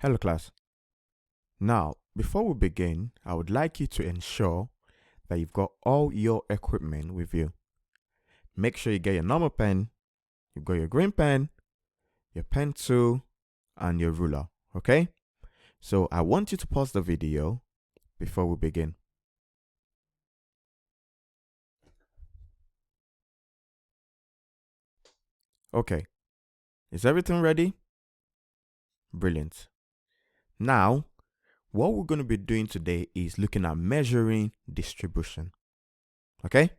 Hello class. Now, before we begin, I would like you to ensure that you've got all your equipment with you. Make sure you get your normal pen, you've got your green pen, your pencil, and your ruler, okay? So I want you to pause the video before we begin. Okay, is everything ready? Brilliant. Now, what we're going to be doing today is looking at measuring distribution, okay?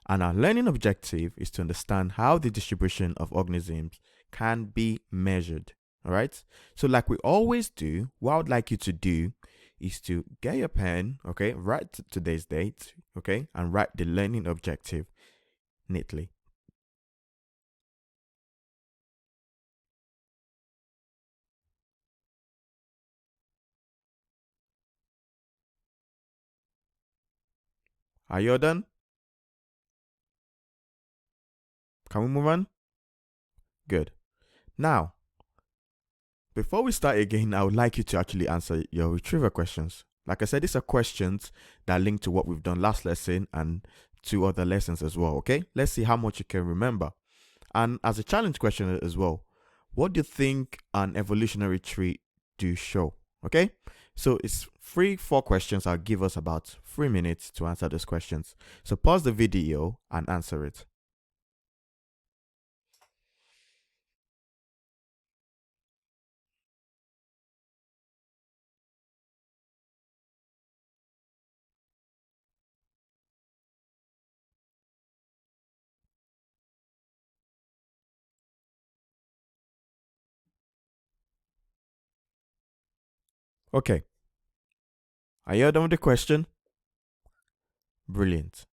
And our learning objective is to understand how the distribution of organisms can be measured. All right. So like we always do, what I would like you to do is to get your pen, okay, write today's date, okay, and write the learning objective neatly. Are you all done? Can we move on? Good. Now, before we start again, I would like you to actually answer your retrieval questions. Like I said, these are questions that link to what we've done last lesson and two other lessons as well, okay? Let's see how much you can remember. And as a challenge question as well, what do you think an evolutionary tree do show? Okay, so it's 4 questions. I'll give us about 3 minutes to answer those questions. So pause the video and answer it. Okay, are you done with the question? Brilliant.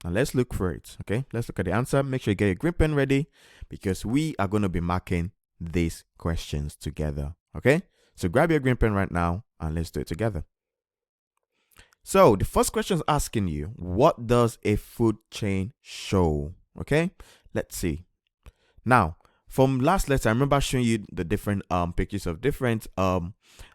Now let's look for it. Okay, let's look at the answer. Make sure you get your green pen ready because we are going to be marking these questions together. Okay, so grab your green pen right now and let's do it together. So the first question is asking you, what does a food chain show? Okay, let's see. Now, from last lesson, I remember showing you the different pictures of different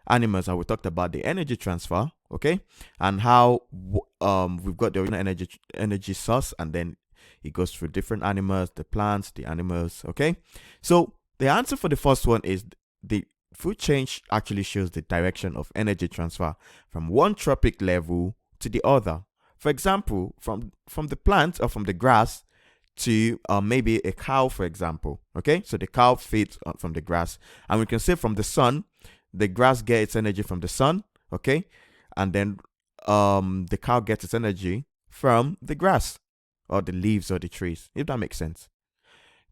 animals, and we talked about the energy transfer, okay, and how we've got the original energy source, and then it goes through different animals, the plants, the animals, okay. So the answer for the first one is the food chain actually shows the direction of energy transfer from one trophic level to the other. For example, from the plant or from the grass to maybe a cow, for example. Okay, so the cow feeds from the grass, and we can say from the sun, the grass gets its energy from the sun. Okay, and then the cow gets its energy from the grass or the leaves or the trees, if that makes sense.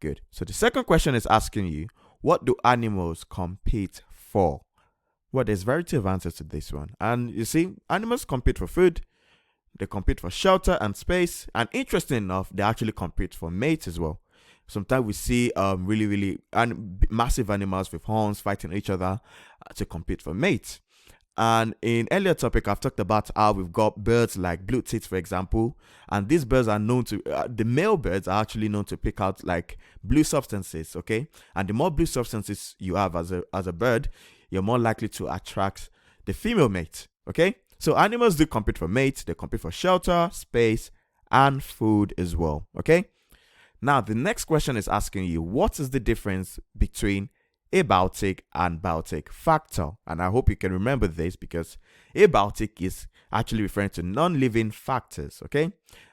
Good. So the second question is asking you, what do animals compete for? Well, there's variety of answers to this one. And you see, animals compete for food, they compete for shelter and space, and interesting enough, they actually compete for mates as well. Sometimes we see really massive animals with horns fighting each other to compete for mates. And in earlier topic, I've talked about how we've got birds like blue tits, for example, and these birds are known to the male birds are actually known to pick out like blue substances, okay? And the more blue substances you have as a bird, you're more likely to attract the female mate, okay? So animals do compete for mates, they compete for shelter, space, and food as well, okay? Now, the next question is asking you, what is the difference between abiotic and biotic factor? And I hope you can remember this because abiotic is actually referring to non-living factors, okay?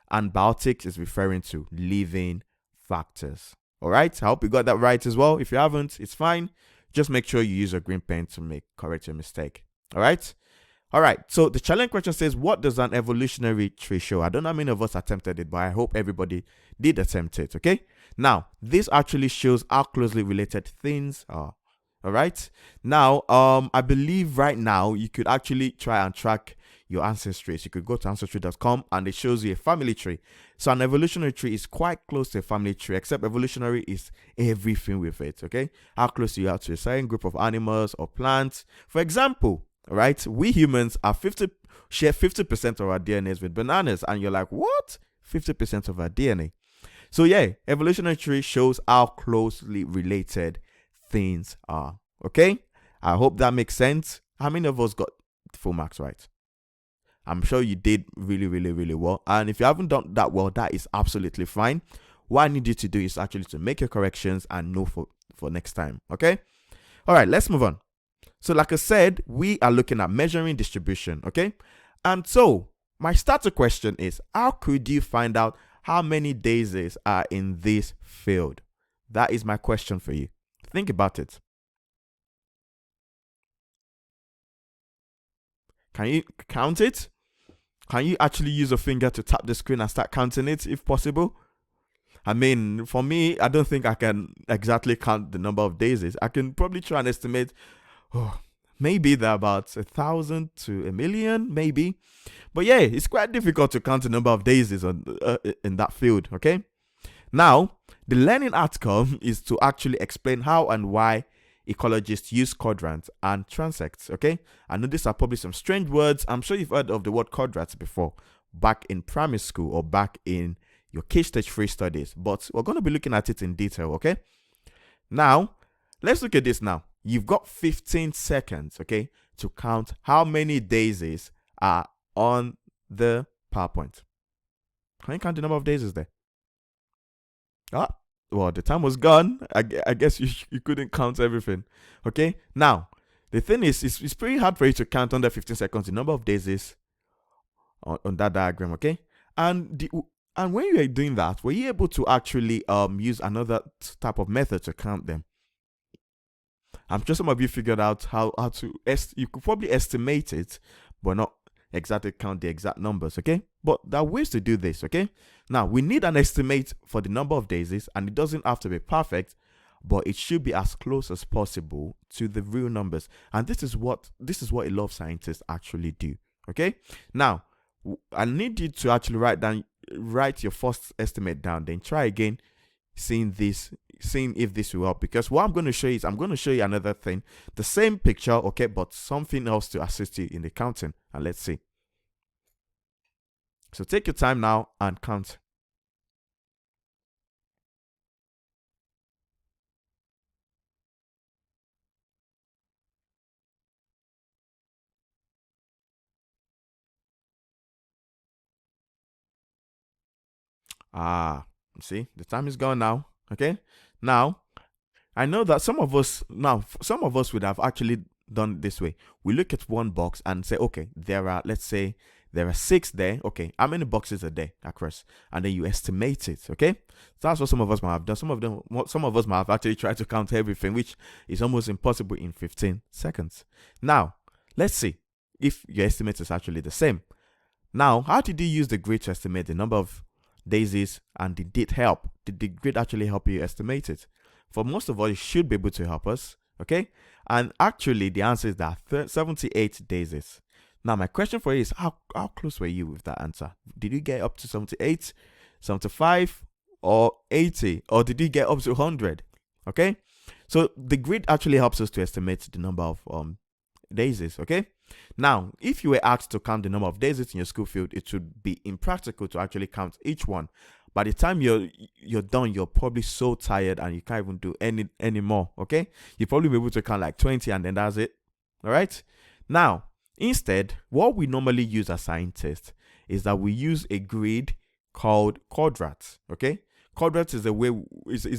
And biotic is referring to living factors. All right, I hope you got that right as well. If you haven't, it's fine. Just make sure you use a green pen to correct your mistake. All right. All right, so the challenge question says, what does an evolutionary tree show? I don't know how many of us attempted it, but I hope everybody did attempt it, okay? Now, this actually shows how closely related things are, all right? Now, I believe right now you could actually try and track your ancestries. You could go to ancestry.com and it shows you a family tree. So an evolutionary tree is quite close to a family tree, except evolutionary is everything with it, okay? How close you are to a certain group of animals or plants. For example, right, we humans are share 50% of our DNAs with bananas, and you're like, what? 50% of our DNA? So yeah, evolutionary tree shows how closely related things are. Okay, I hope that makes sense. How many of us got full marks right? I'm sure you did really, really, really well. And if you haven't done that well, that is absolutely fine. What I need you to do is actually to make your corrections and know for next time. Okay? All right, let's move on. So like I said, we are looking at measuring distribution. Okay? And so my starter question is, how could you find out how many daisies are in this field? That is my question for you. Think about it. Can you count it? Can you actually use a finger to tap the screen and start counting it if possible? I mean, for me, I don't think I can exactly count the number of daisies. I can probably try and estimate, maybe they're about 1,000 to 1,000,000, maybe. But yeah, it's quite difficult to count the number of daisies in that field, okay? Now, the learning outcome is to actually explain how and why ecologists use quadrants and transects, okay? I know these are probably some strange words. I'm sure you've heard of the word quadrats before, back in primary school or back in your K stage 3 studies, but we're going to be looking at it in detail, okay? Now, let's look at this now. You've got 15 seconds, okay, to count how many daisies are on the PowerPoint. Can you count the number of daisies there? Ah, well, the time was gone. I guess you couldn't count everything. Okay, now the thing is, it's pretty hard for you to count under 15 seconds the number of daisies on that diagram. Okay, and when you were doing that, were you able to actually use another type of method to count them? I'm sure some of you figured out how to you could probably estimate it, but not exactly count the exact numbers, okay? But there are ways to do this, okay? Now, we need an estimate for the number of daisies, and it doesn't have to be perfect, but it should be as close as possible to the real numbers. And this is what a lot of scientists actually do, okay? Now, I need you to actually write your first estimate down, then try again, seeing if this will help, because what I'm going to show you is I'm going to show you another thing, the same picture, okay, but something else to assist you in the counting. And let's see. So take your time now and count. See, the time is gone now. Okay, now I know that some of us would have actually done it this way. We look at one box and say, okay, let's say there are 6 there. Okay, how many boxes are there across? And then you estimate it. Okay, so that's what some of us might have done. Some of us might have actually tried to count everything, which is almost impossible in 15 seconds. Now, let's see if your estimate is actually the same. Now, how did you use the grid to estimate the number of daisies, and did it help? Did the grid actually help you estimate it? For most of us, it should be able to help us, okay? And actually, the answer is that 78 daisies. Now, my question for you is, how close were you with that answer? Did you get up to 78, 75, or 80? Or did you get up to 100? Okay? So, the grid actually helps us to estimate the number of daisies, okay? Now, if you were asked to count the number of daisies in your school field, it would be impractical to actually count each one. By the time you're done, you're probably so tired and you can't even do any more, okay? You'll probably be able to count like 20 and then that's it, all right? Now, instead, what we normally use as scientists is that we use a grid called Quadrats, okay? Quadrats is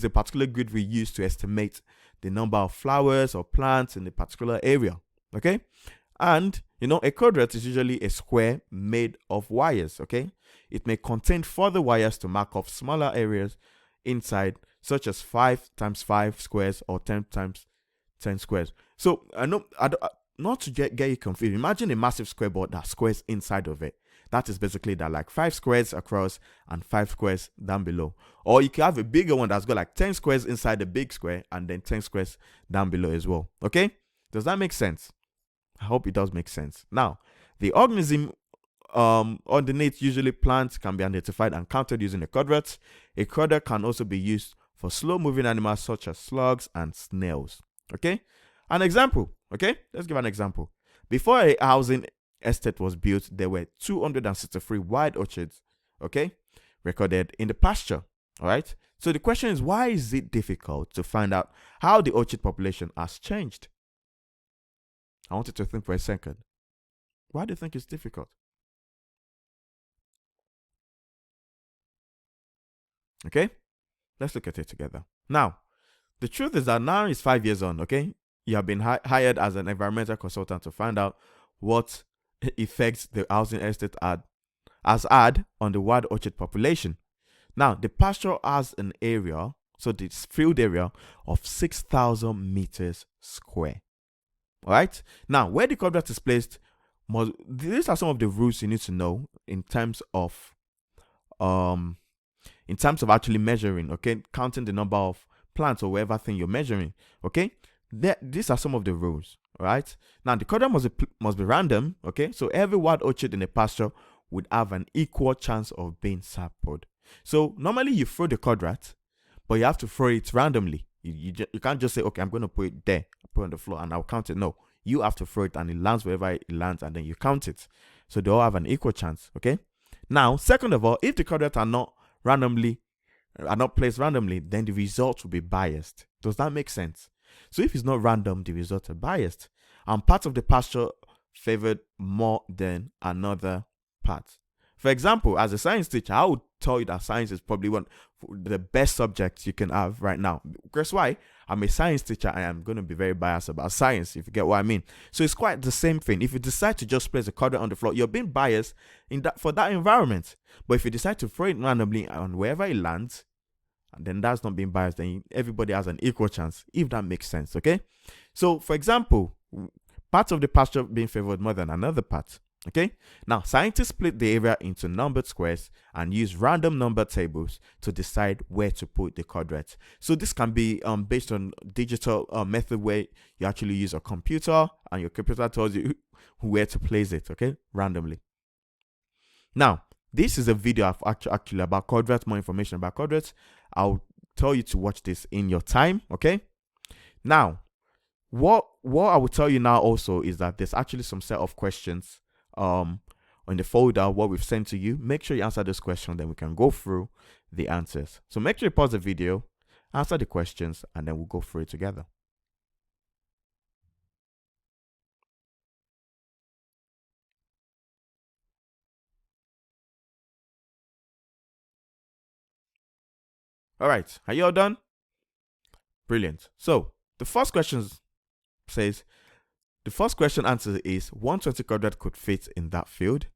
a particular grid we use to estimate the number of flowers or plants in a particular area, okay? And, a quadrat is usually a square made of wires, okay? It may contain further wires to mark off smaller areas inside, such as 5 times 5 squares or 10 times 10 squares. So, not to get you confused, imagine a massive square board that squares inside of it. That is basically that, like 5 squares across and 5 squares down below. Or you can have a bigger one that's got like 10 squares inside the big square and then 10 squares down below as well, okay? Does that make sense? I hope it does make sense. Now, the organism underneath, usually plants, can be identified and counted using a quadrat. A quadrat can also be used for slow-moving animals such as slugs and snails. Okay? An example. Okay? Let's give an example. Before a housing estate was built, there were 263 wild orchids, okay, recorded in the pasture. All right? So the question is, why is it difficult to find out how the orchid population has changed? I want you to think for a second. Why do you think it's difficult? Okay, let's look at it together. Now, the truth is that now it's 5 years on, okay? You have been hired as an environmental consultant to find out what effects the housing estate has had on the wild orchid population. Now, the pasture has an area, so this field area of 6,000 meters square. All right. Now, where the quadrat is placed, these are some of the rules you need to know in terms of actually measuring. Okay, counting the number of plants or whatever thing you're measuring. Okay, these are some of the rules. All right. Now, the quadrat must be random. Okay, so every wild orchid in a pasture would have an equal chance of being sampled. So normally you throw the quadrat, but you have to throw it randomly. You can't just say, okay, I'm going to put it there, put it on the floor, and I'll count it. No, you have to throw it, and it lands wherever it lands, and then you count it. So they all have an equal chance. Okay. Now, second of all, if the quadrats are not placed randomly, then the results will be biased. Does that make sense? So if it's not random, the results are biased, and parts of the pasture favored more than another part. For example, as a science teacher, I would tell you that science is probably one of the best subjects you can have right now. Guess why? I'm a science teacher. I am going to be very biased about science, if you get what I mean. So it's quite the same thing. If you decide to just place a quadrant on the floor, you're being biased for that environment. But if you decide to throw it randomly on wherever it lands, and then that's not being biased, then everybody has an equal chance, if that makes sense. Okay. So for example, parts of the pasture being favored more than another part. Okay, now scientists split the area into numbered squares and use random number tables to decide where to put the quadrats. So this can be based on digital method where you actually use a computer and your computer tells you where to place it, okay, randomly. Now, this is a video of actually about quadrats, more information about quadrats. I'll tell you to watch this in your time, okay? Now, what I will tell you now also is that there's actually some set of questions on the folder what we've sent to you. Make sure you answer this question, then we can go through the answers. So make sure you pause the video, answer the questions, and then we'll go through it together. All right, are you all done? Brilliant. So the first question says, the first question answer is 120 quadrat could fit in that field.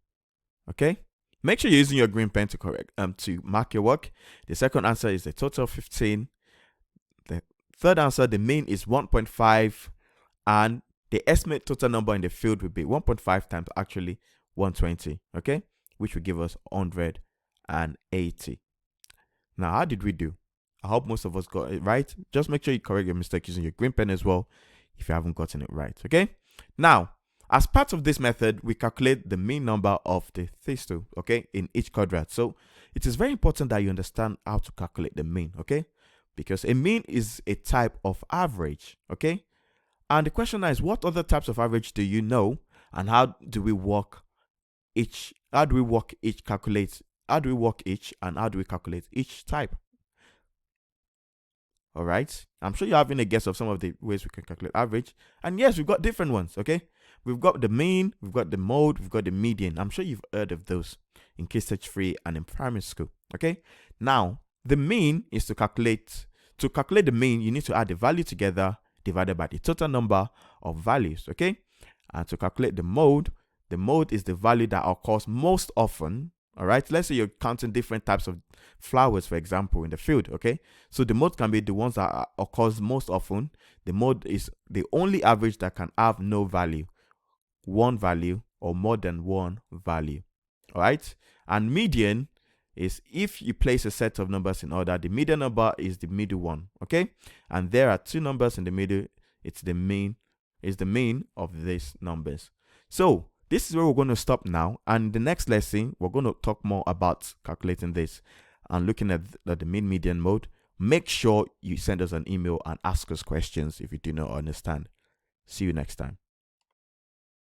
Okay, make sure you're using your green pen to mark your work. The second answer is a total of 15. The third answer, the mean is 1.5, and the estimate total number in the field would be 1.5 times actually 120. Okay, which will give us 180. Now, how did we do? I hope most of us got it right. Just make sure you correct your mistake using your green pen as well if you haven't gotten it right. Okay, now, as part of this method, we calculate the mean number of the thistle, okay, in each quadrat. So it is very important that you understand how to calculate the mean, okay? Because a mean is a type of average, okay? And the question now is, what other types of average do you know, and how do we work each and how do we calculate each type? All right, I'm sure you're having a guess of some of the ways we can calculate average. And yes, we've got different ones, okay? We've got the mean, we've got the mode, we've got the median. I'm sure you've heard of those in Key Stage 3 and in primary school, okay? Now, the mean is to calculate the mean, you need to add the value together divided by the total number of values, okay? And to calculate the mode is the value that occurs most often. All right, let's say you're counting different types of flowers, for example, in the field, okay? So the mode can be the ones that occurs most often. The mode is the only average that can have no value, one value, or more than one value. All right, and median is if you place a set of numbers in order, the median number is the middle one, okay? And there are two numbers in the middle. It's the mean of these numbers. So this is where we're going to stop now, and the next lesson we're going to talk more about calculating this and looking at the mean, median, mode. Make sure you send us an email and ask us questions if you do not understand. See you next time.